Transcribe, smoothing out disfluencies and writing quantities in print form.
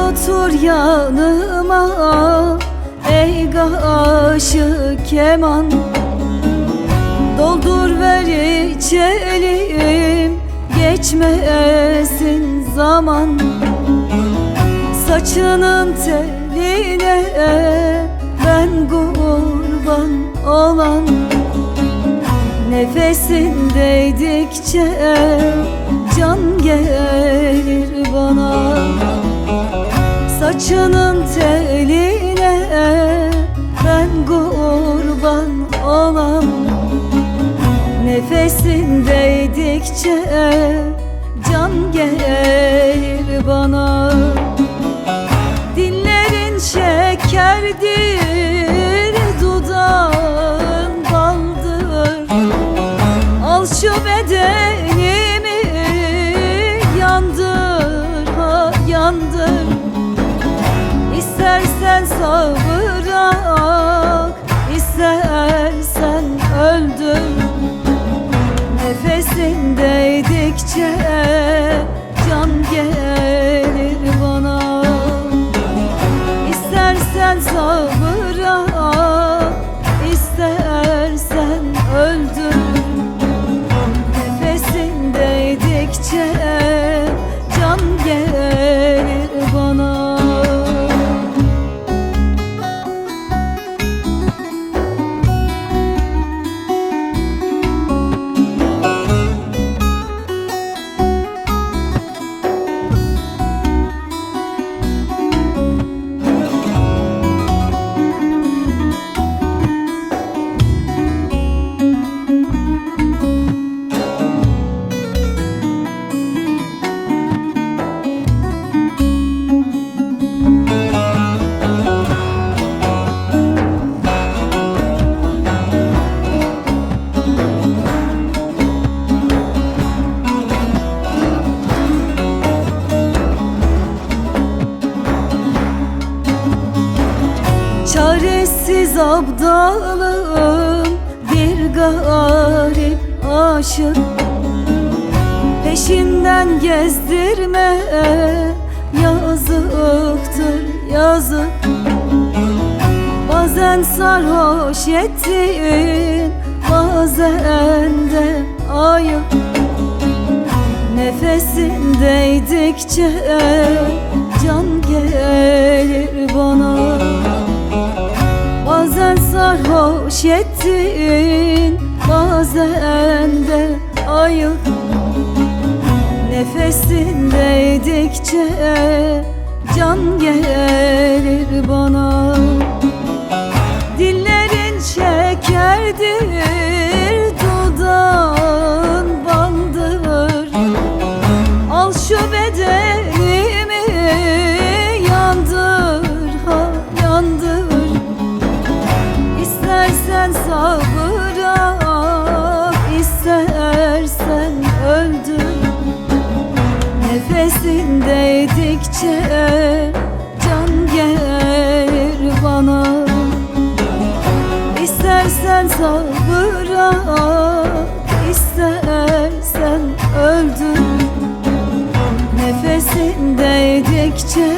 otur yanıma ey aşık keman. Doldur ver içelim, geçmesin zaman. Saçının teline ben kurban olan, nefesin değdikçe can gelir bana. Saçının teline ben kurban olan, nefesin değdikçe can gelir bana. Dillerin şekerdir, dudağın baldır. Al şu bedenimi yandır, ha yandır. İstersen sağ bırak, istersen öldür. Nefesin değdikçe can gelir bana. İstersen sağ bırak, istersen öldür. Nefesin değdikçe can gelir bana. Çaresiz abdalım, bir garip aşık. Peşinden gezdirme, yazıktır yazık. Bazen sarhoş ettin, bazen de ayıp. Nefesin değdikçe can gelir bana. Bazen sarhoş ettin, bazen de ayıp. Nefesin değdikçe can gelir bana. Dillerin şekerdir, dudağın baldır. Al şu bedenimi yandır, ha yandır. İstersen sağ bırak, istersen öldür. Nefesin değdikçe can gelir bana. İstersen sağ bırak, istersen öldür. Nefesin değdikçe